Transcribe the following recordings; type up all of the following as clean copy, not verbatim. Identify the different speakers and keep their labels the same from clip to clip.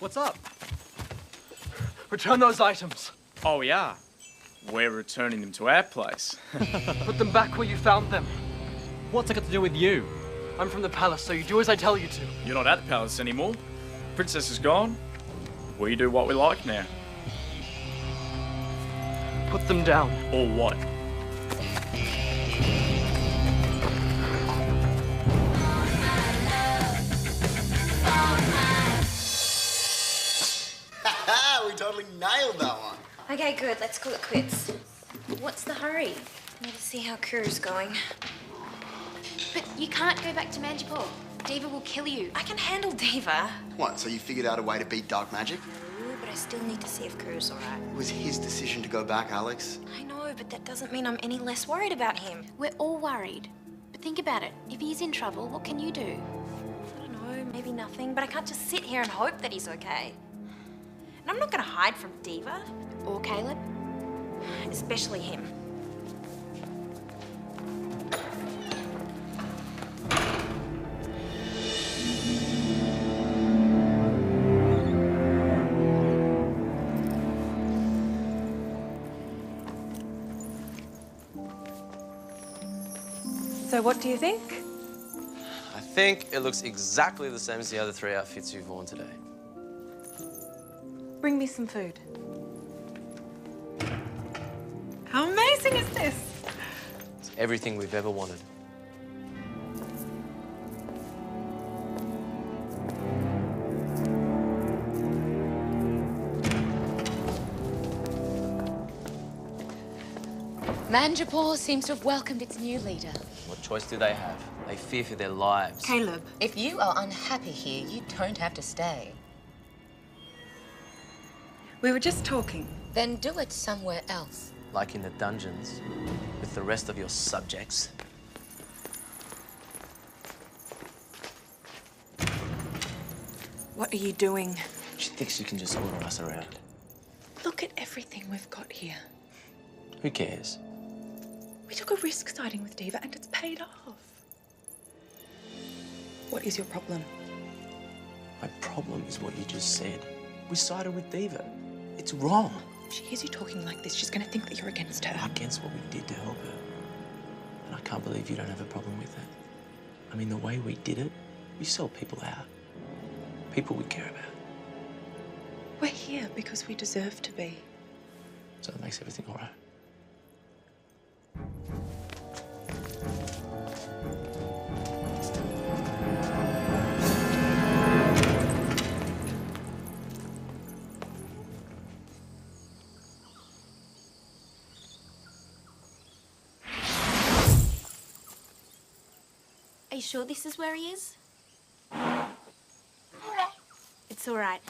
Speaker 1: What's up?
Speaker 2: Return those items.
Speaker 3: Oh, we are. We're returning them to our place.
Speaker 2: Put them back where you found them.
Speaker 1: What's it got to do with you?
Speaker 2: I'm from the palace, so you do as I tell you to.
Speaker 3: You're not at the palace anymore. Princess is gone. We do what we like now.
Speaker 2: Put them down.
Speaker 3: Or what?
Speaker 4: We totally nailed that one.
Speaker 5: Okay, good. Let's call it quits. What's the hurry? I need to see how Kuru's going.
Speaker 6: But you can't go back to Manjipur. Diva will kill you.
Speaker 5: I can handle Diva.
Speaker 4: What, so you figured out a way to beat dark magic?
Speaker 5: No, but I still need to see if Kuru's alright.
Speaker 4: It was his decision to go back, Alex.
Speaker 5: I know, but that doesn't mean I'm any less worried about him.
Speaker 6: We're all worried. But think about it. If he's in trouble, what can you do?
Speaker 5: I don't know, maybe nothing, but I can't just sit here and hope that he's okay. And I'm not gonna hide from Diva.
Speaker 6: Or Caleb?
Speaker 5: Especially him.
Speaker 7: So what do you think?
Speaker 8: I think it looks exactly the same as the other 3 outfits you've worn today.
Speaker 7: Bring me some food. How amazing is this?
Speaker 8: It's everything we've ever wanted.
Speaker 9: Manjipur seems to have welcomed its new leader.
Speaker 8: What choice do they have? They fear for their lives.
Speaker 7: Caleb.
Speaker 9: If you are unhappy here, you don't have to stay.
Speaker 7: We were just talking.
Speaker 9: Then do it somewhere else.
Speaker 8: Like in the dungeons, with the rest of your subjects.
Speaker 7: What are you doing?
Speaker 8: She thinks she can just order us around.
Speaker 7: Look at everything we've got here.
Speaker 8: Who cares?
Speaker 7: We took a risk siding with Diva and it's paid off. What is your problem?
Speaker 8: My problem is what you just said. We sided with Diva. It's wrong.
Speaker 7: If she hears you talking like this, she's going to think that you're against her.
Speaker 8: Against what we did to help her. And I can't believe you don't have a problem with that. I mean, the way we did it, we sell people out. People we care about.
Speaker 7: We're here because we deserve to be.
Speaker 8: So it makes everything all right.
Speaker 5: Are you sure this is where he is? It's all right.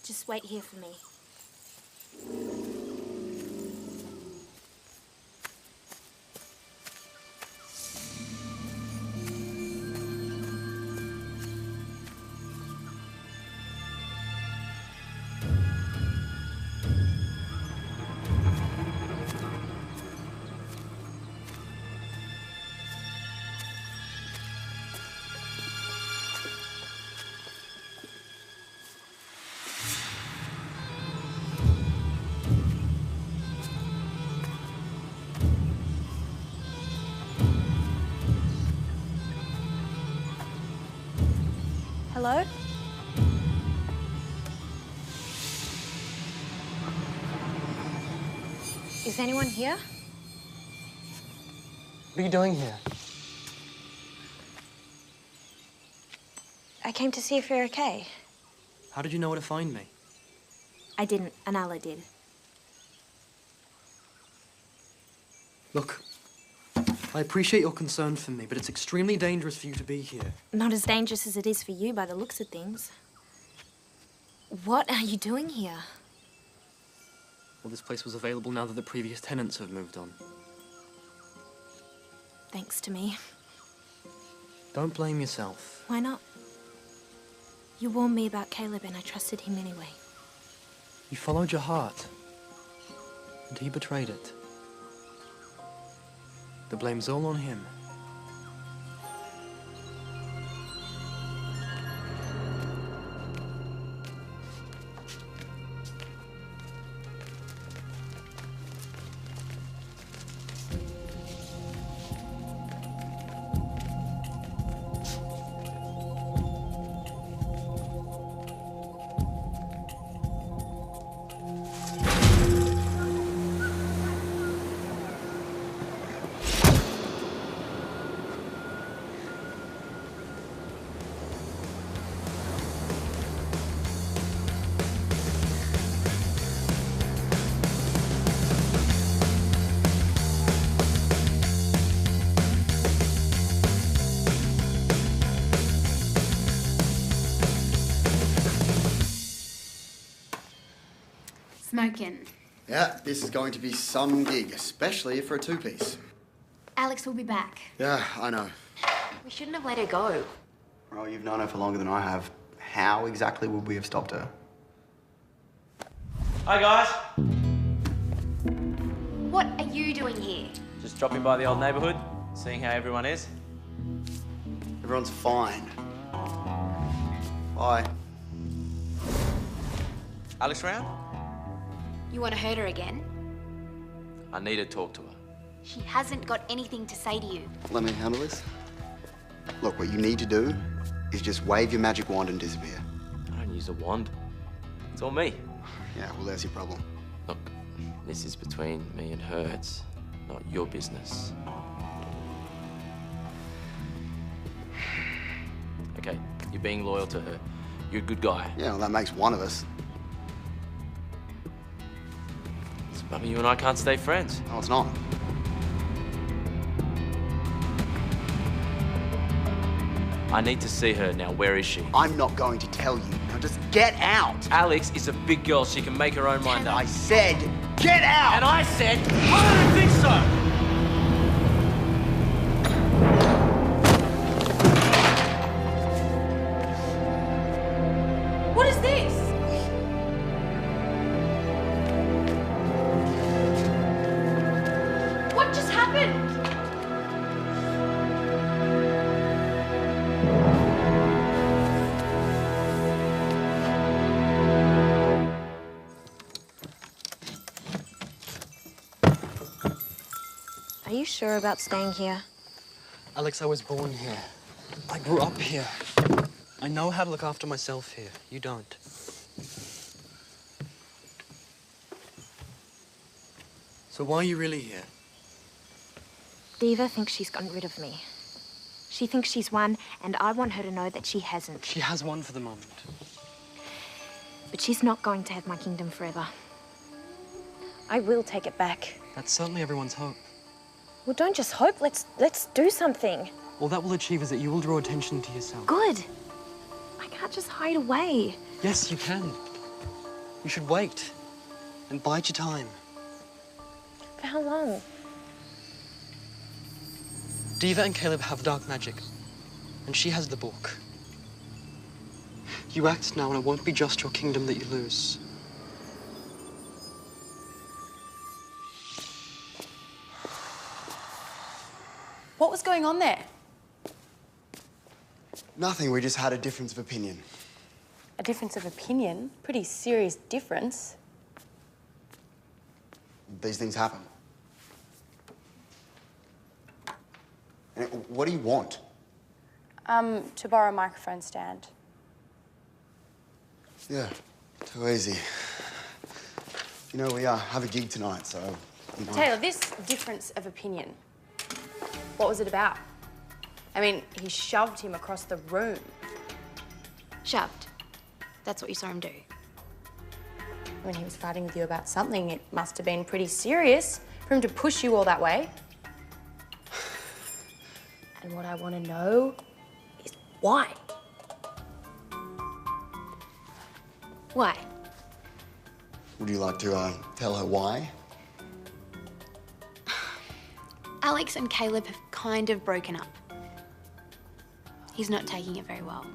Speaker 5: Just wait here for me. Hello? Is anyone here?
Speaker 2: What are you doing here?
Speaker 5: I came to see if you're okay.
Speaker 1: How did you know where to find me?
Speaker 5: I didn't. Anala did.
Speaker 1: Look, I appreciate your concern for me, but it's extremely dangerous for you to be here.
Speaker 5: Not as dangerous as it is for you by the looks of things. What are you doing here?
Speaker 1: Well, this place was available now that the previous tenants have moved on.
Speaker 5: Thanks to me.
Speaker 1: Don't blame yourself.
Speaker 5: Why not? You warned me about Caleb and I trusted him anyway.
Speaker 1: You followed your heart, and he betrayed it. The blame's all on him.
Speaker 6: smoking.
Speaker 4: Yeah, this is going to be some gig, especially for a two-piece.
Speaker 6: Alex will be back.
Speaker 4: Yeah, I know.
Speaker 6: We shouldn't have let her go.
Speaker 4: Well, you've known her for longer than I have. How exactly would we have stopped her?
Speaker 8: Hi, guys.
Speaker 6: What are you doing here?
Speaker 8: Just dropping by the old neighbourhood, seeing how everyone is.
Speaker 4: Everyone's fine. Bye.
Speaker 8: Alex round?
Speaker 6: You want to hurt her again?
Speaker 8: I need to talk to her.
Speaker 6: She hasn't got anything to say to you.
Speaker 4: Let me handle this. Look, what you need to do is just wave your magic wand and disappear.
Speaker 8: I don't use a wand. It's all me.
Speaker 4: Yeah, well, there's your problem.
Speaker 8: Look, this is between me and her. It's not your business. Okay, you're being loyal to her. You're a good guy.
Speaker 4: Yeah, well, that makes one of us.
Speaker 8: I mean, you and I can't stay friends.
Speaker 4: No, it's not.
Speaker 8: I need to see her now. Where is she?
Speaker 4: I'm not going to tell you. Now just get out.
Speaker 8: Alex is a big girl. She can make her own mind up.
Speaker 4: I said, get out!
Speaker 8: And I said, I don't think so!
Speaker 5: What is this? What just happened? Are you sure about staying here?
Speaker 1: Alex, I was born here. I grew up here. I know how to look after myself here. You don't. So why are you really here?
Speaker 5: Diva thinks she's gotten rid of me. She thinks she's won, and I want her to know that she hasn't.
Speaker 1: She has won for the moment.
Speaker 5: But she's not going to have my kingdom forever. I will take it back.
Speaker 1: That's certainly everyone's hope.
Speaker 5: Well, don't just hope. Let's do something.
Speaker 1: All that will achieve is that you will draw attention to yourself.
Speaker 5: Good. I can't just hide away.
Speaker 1: Yes, you can. You should wait and bide your time.
Speaker 5: For how long?
Speaker 1: Diva and Caleb have dark magic, and she has the book. You act now, and it won't be just your kingdom that you lose.
Speaker 7: What was going on there?
Speaker 4: Nothing, we just had a difference of opinion.
Speaker 7: A difference of opinion? Pretty serious difference.
Speaker 4: These things happen. And what do you want?
Speaker 7: To borrow a microphone stand.
Speaker 4: Yeah, too easy. You know, we have a gig tonight, so... You know.
Speaker 7: Taylor, this difference of opinion, what was it about? I mean, he shoved him across the room.
Speaker 6: Shoved. That's what you saw him do.
Speaker 7: When he was fighting with you about something, it must have been pretty serious for him to push you all that way. And what I want to know is why?
Speaker 6: Why?
Speaker 4: Would you like to tell her why?
Speaker 6: Alex and Caleb have kind of broken up. He's not taking it very well.